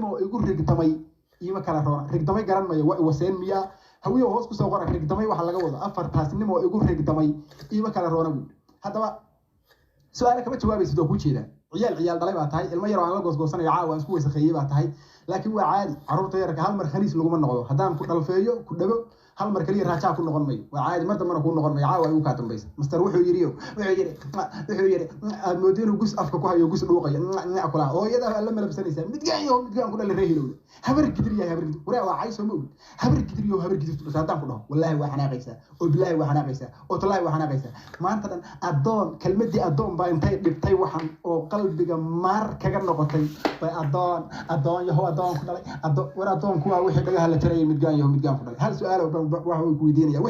nimo igu rigtamay ima kala roona rigtamay garan mayo waseen miya hawiyo hoos ku soo qora rigtamay waxa laga wado afartaas nimo igu rigtamay ima kala roona buu hadaba su'aal kama jawaabaysid oo ku jeeda ciyaal dhalay baa tahay ilmo yar oo aan la goosgoosanayo caawa isku weysaqeeyay baa tahay laakiin waa caadi carruurta yarka hal mar khaniis laguma noqdo haddaan ku dhalfeeyo ku dhago hal mar kaliya raajaa ku noqon mayo waa caadi mar dambana ku noqon mayo caawa ay u ka dambaysa master wuxuu yiri aad moodeen gus afka ku hayo gus dhuuqaya kula oo iyada la malabsanaysa midgaan ku dhalay reehilowda habar gidir waraa waa cayso mood habar gidir haddaan ku dhaho wallahi waa xanaaqaysa oo billahi waa xanaaqaysa oo tallahi waa xanaaqaysa maanta dhan adoon kalmadii adoon baa intay dhibtay waxan oo qalbiga maar kaga noqotay bay adoon yahow adoon ku dhalay adoon kuwa wixii dhagaha la tiray midgaan ku dhalay hal su'aal waxa uu ku weydiinaya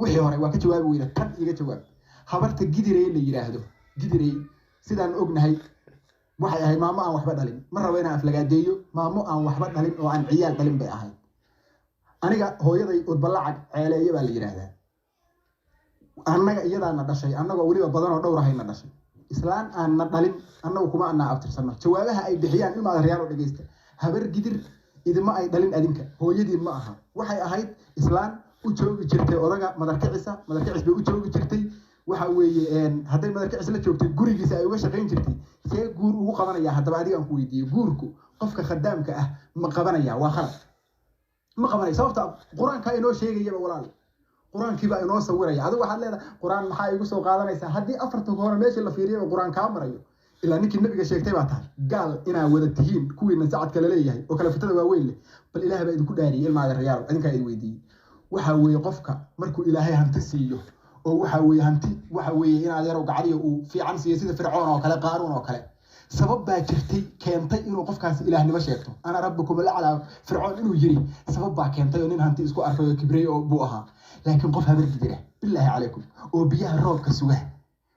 wixii hore waa ka jawaabi weyda tan iga jawaab habarta gidirey la yiraahdo gidirey sidaan ognahay waxay ahayd maamo aan waxba dhalin ma rabo inaan aflagaadeeyo maamo aan waxba dhalin oo aan ciyaal dhalin bay ahayd aniga hooyaday udbalacag ceeleeye baa la yiraahdaa annaga iyadaana dhashay annagoo weliba badan oo dhowr ahayna dhashay islaan aan na dhalin annagu kuma annaa abtirsano jawaabaha ay bixiyaan ilmaada reyaal oo dhageysta habar gidir idima ay dhalin adinka hooyadiin ma aha waxay ahayd islaan u joogi jirtay odaga madarkicis bay u joogi jirtay waxa weeye hadday madarkicis la joogtay gurigiisa ay uga shaqayn jirtay see guur ugu qabanaya haddaba adiga aan ku weydiiyey guurku qofka khadaamka ah ma qabanaya waa khalad ma qabanaya sababta qur-aanka inoo sheegayaba walaal qur-aankiibaa inoo sawiraya adigu waxaad leedahay qur-aan maxaa igu soo qaadanaysaa haddii afarta hore meesha la fiiriyaba qur-aan kaa marayo ilaa ninkii nabiga sheegtay baa tahay gaal inaa wada tihiin kuwiina sacad kale leeyahay oo kale fitada waaweyn leh bal ilaah baa idinku dhaariyay ilmaada reyaal adinkaa idin weydiiyey waxa weeye qofka markuu ilaahay hanti siiyo oo waxa weeye hanti waxa weeye in adeero gacadiyo uu fiican siiyo sida fircoon oo kale qaaruun oo kale sabab baa jirtay keentay inuu qofkaas ilaahnimo sheegto ana rabbukum alaclaa fircoon inuu yiri sabab baa keentay oo nin hanti isku arkay oo kibray oo buu ahaa laakiin qof habar gidira billaahi calaykum oo biyaha roobka suga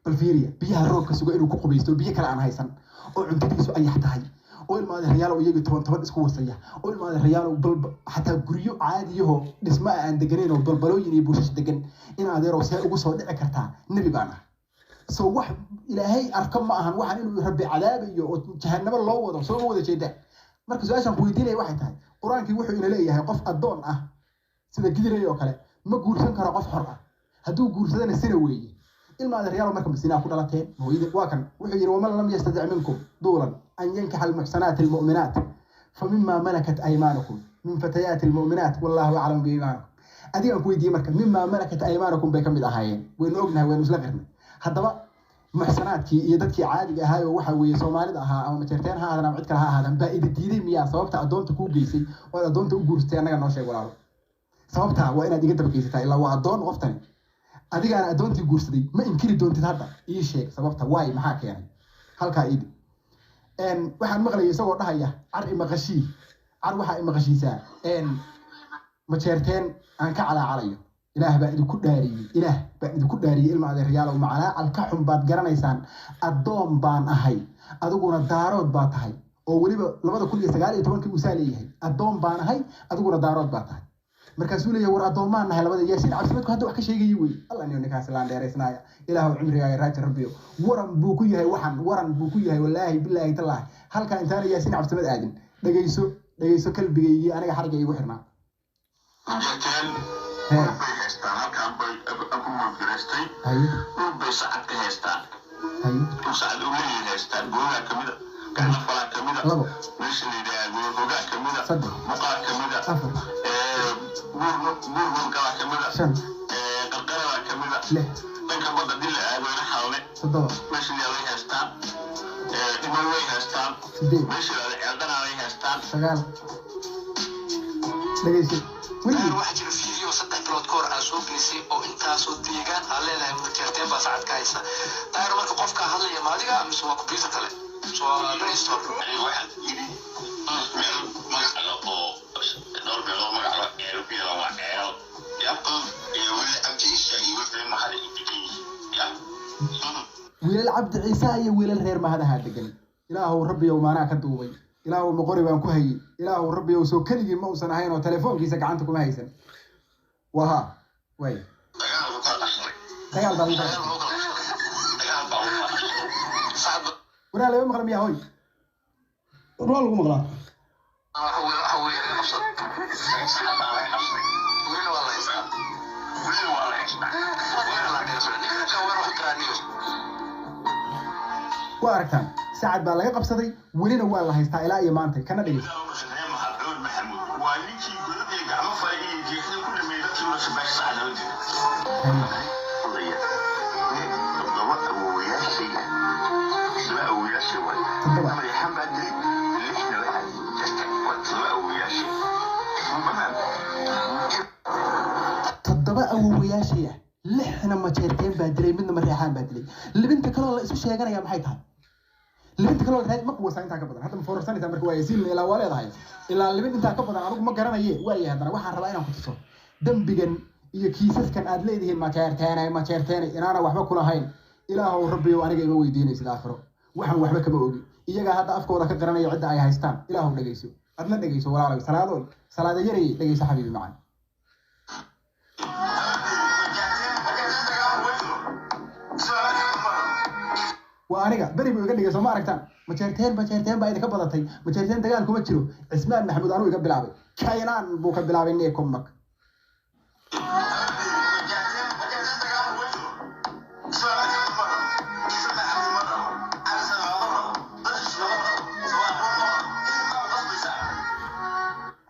bal fiiriya biyaha roobka suga inuu ku qubaysto biyo kale aan haysan oo cuntadiisu ayax tahay oo ilmaada reyaal oo iyaga toban isku wasaya oo ilmaada reyaal oo balba xataa guryo caadiyaho dhisma aan deganeyn oo balbalooyin iyo buushash degan in adeero see ugu soo dhici kartaa nabi baan ah soo wax ilaahay arka ma ahan waxaan inuu rabbi cadaabayo oo jahannamo loo wado soo wada jeeda marka su'aashan ku weydiinay waxay tahay quraanki wuxuu ina leeyahay qof adoon ah sida gidiray oo kale ma guursan karo qof xor ah hadduu guursadana sina weeye ilmaada reyaal marka masina ku dhalateen hooyada waa kan wuxuu yiri waman lam yastadi' minkum duulan an yankaha al-muhsanat al-mu'minat famimma malakat aymanukum min fatayat al-mu'minat wallahu a'lam bi iimanikum adiga ku weydiiyay marka mimma malakat aymanukum bay kamid ahaayeen waynu ognahay waynu isla qirnay haddaba muhsanaadkii iyo dadkii caadiga ahaa oo waxa weeye Soomaalida ahaa ama majeerteen ha ahaadaan cid kale ha ahaadaan baa idin diiday miyaa sababta adoonta ku geysay oo adoonta u guursatay anaga noo sheeg walaalo sababta waa inaad iga dabageysataa ilaa waa adoon qoftani adiga aan adoontii guursaday ma inkiri doontid hadda ii sheeg sababta waay maxaa keenay halka iidi waxaan maqlay isagoo dhahaya car imaqashii car waxa imaqashiisa majeerteen aan ka calaacalayo ilaah baa idinku dhaariyay ilma adeeryaal oo macnaa alkaxum baad garanaysaan adoon baan ahay adiguna daarood baa tahay oo waliba 2019 uu saaleeyahay adoon baan ahay adiguna daarood baa tahay markaasuu leeyahay war adoomaan nahay labada yaasiin cabsimadku hadda wax ka sheegayay way allah inuu ninkaas laan dheeraysnaaya ilaahu cimrigaaga raaji rabbiyo waran buu ku yahay wallaahi billaahi tallaahi halka intaan yaasiin cabsimad aadin dhageyso qalbigaygii aniga xariga igu xirnaa halkaan bay aku manfirestay bay sacad ka haystaan sacad u leeyahay haystaan googaa kamida gacna falaa kamida meesha la yidhaahdo hoogaa kamida muqaa kamida buur galaa kamida qalqalada kamida dhanka badda dila aadooyna xalne meesha la yaalay haystaan iman way haystaan meesha la yaalay ceeldanaa way haystaan dhageyso waxa jira fiideo 3 bilood ka hor aan soo gelisay oo intaasoo deegaan aan leedahay majeerteen baa sacad ka haysa taayir marka qofka hadlaya maadiga mise waa computer kale soo brainstorm waxaad yidhi magaca oo dhowr meelood magaca eerbiya waa eel iyo weli abdi ciise iyo weli mahad wiilal cabdi ciise iyo wiilal reer mahadaha degan ilaahu rabbiyow maanaa ka duubay ilaahu maqori baan ku hayay ilaahu rabbiyow soo kaligii ma uusan ahayn oo telefoonkiisa gacanta kuma haysan waha way dagaal baa walaal laba maqlam yaa hoy رول مغلا هو نفسه وين والله يسمع وين والله يسمع وين الله يسمع نحن كوار وحكرانيو واركان ساعد baa laga qabsaday welina waa la haystaa ilaa iyo maanta kana dhigay والدي يقول لي قام فايق يجي كل ما يدخل مش بس على وجهه قضيه ضوء ويا شيء سواء ويا شيء ما يحمد اللي احنا سواء ويا شيء تضبا awoowayaashaya lixna ma jeerteen baa dilay midna ma reexaan baa dilay libinta kale oo la isku sheeganaya maxay tahay libinta kale oo raad ma kuwa saynta ka badan hadda foorsanaysa markii waa yasiin ilaa waleedahay ilaa libin inta ka badan anigu ma garanaye waayay hadana waxaan rabaa inaan ku tuso dambigan iyo kiisaskan aad leedihiin ma jeerteen inaana waxba kula hayn ilaahow rabbiyo aniga ima weydiinaysid aakhiro waxaan waxba kama ogi iyaga hadda afkooda ka garanaya cidda ay haystaan ilaahow dhageyso adna dhageyso walaalahay salaado yaray dhageyso xabiibi macaan وأنا بري بيقول لك سمع ركتان مشارتين بعد كبرتين مشارتين دجال كم تشيلو اسمه محمود أروي قبل عبي كائنان بو قبل عبي إني كمك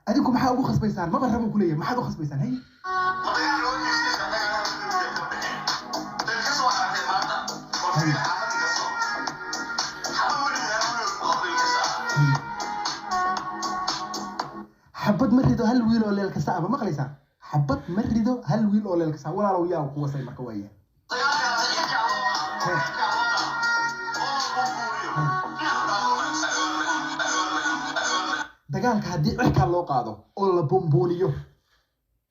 أديكم حاجة خص بيسان ما برهموا كلية ما حاجة خص بيسان هي حبت مريدو هل ويل ولا الكساء ما قليسا حبت مريدو هل ويل ولا الكساء ولا لو ياو قوة سي مركوية دقالك هدي عكا لو قادو ولا بومبونيو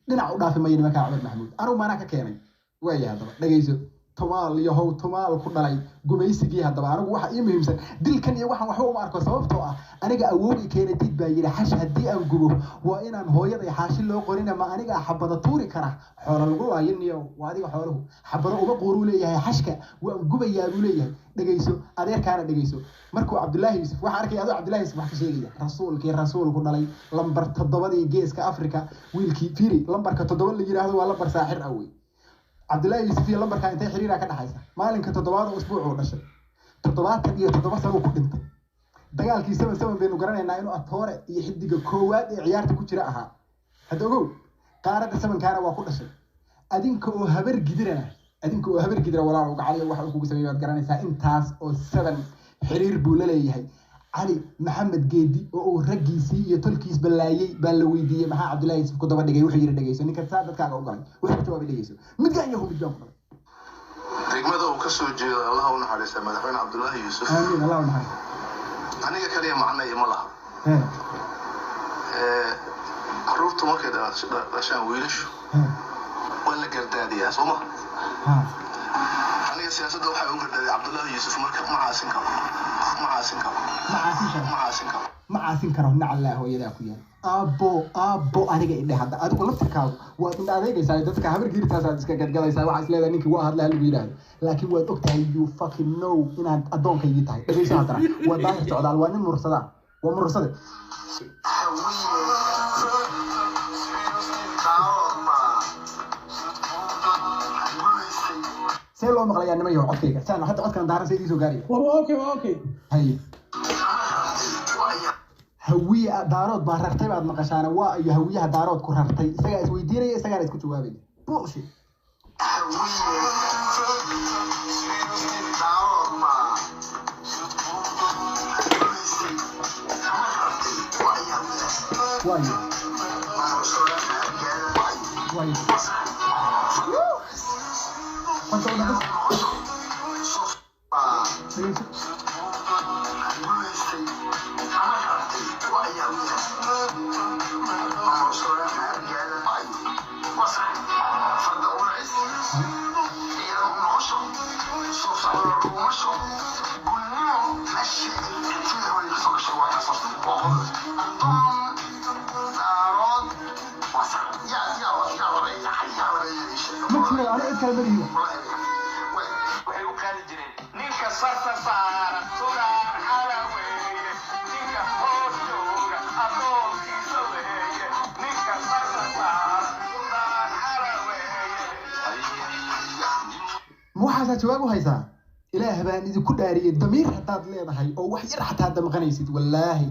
دينا ودافي ما ينمكا عبد محمود أنا ما ناكا كيني ويا هذا دقيسو tomaal iyo how tomaal ku dhalay gumaysigii hadaba anigu waxa ii muhiimsan dilkan iyo waxaan waxba uma arko sababtoo ah aniga awoodi keenadid baa yiri xash hadii aan gubo waa inaan hooyaday xaashi loo qorin ama aniga xabada tuuri kara xoolo lagu waayiniyo waa adiga xooluhu xabada uga qoru leeyahay xashka waan gubayaa buu leeyahay dhageyso adeerkaana dhageyso markuu Cabdullaahi Yuusuf waxa arkay adoo Cabdullaahi Yuusuf wax ka sheegaya rasuulku dhalay lambar 7 geeska Afrika wiilkii fiiri lambarka 7 la yiraahdo waa lambar saaxir ah way Cabdullaahi Yuusuf iyo lambarka intay xiriir ka dhaxaysa maalinka 7 usbuuc oo dhashay 7 sano ku dhintay dagaalkii 7 baynu garanaynaa inuu atoore iyo xidiga koowaad ee ciyaarta ku jira ahaa hadda ogow qaarada 7 kaana waa ku dhashay adinka oo habar gidira walaal gacaliyo waxa uu kugu sameeyay garanaysaa intaas oo 7 xiriir buu leeyahay علي محمد جدي أو رجيسي يتركيز باللاي بالويدية مع عبد الله يوسف كتب دقيقة وحجر دقيقة إنك تساعد كذا وقال وحجر توابي دقيقة متجاني هو متجاني دقمة وكسر جي الله ونحر سما دحين عبد الله يوسف آمين الله ونحر أنا كريم معنا يملا عرفت ما كده عشان ويلش ولا قردادي يا سوما أنا سياسة ده وحيوم قردادي عبد الله يوسف مركب معاسن كم معاسن كرو نعلاه هو يدا كويا أبو أنا جاي هذا أدو قلت كاو وأنا أنا جاي سايد تذكر هبر جيري تاسع تذكر قد قال يساوي عسل هذا نيك واحد له البيران لكن وقت هاي you fucking know إن أدون كي يتاي إيش هذا وده تعود على وين مرصدا ومرصدا سيلو مغلي أنا ما يوم أوكي سأنا حتى أذكر دارن سيدي سوغاري أوكي هاي هوية دارات بارختي بعد مقاشانا ويا هوية دارات كرختي سجى ويديني سجى اسكت جوابي بوشي واي ¿Cuánto le das? مكتوب على إذكار بريء. ويقال جرين. نيك صار صار صار على وين. نيك waxaas jawaab u haysaa ilaahay baan idinku dhaariyay damiir hadaad leedahay oo wax yar xataa damqanaysid wallaahi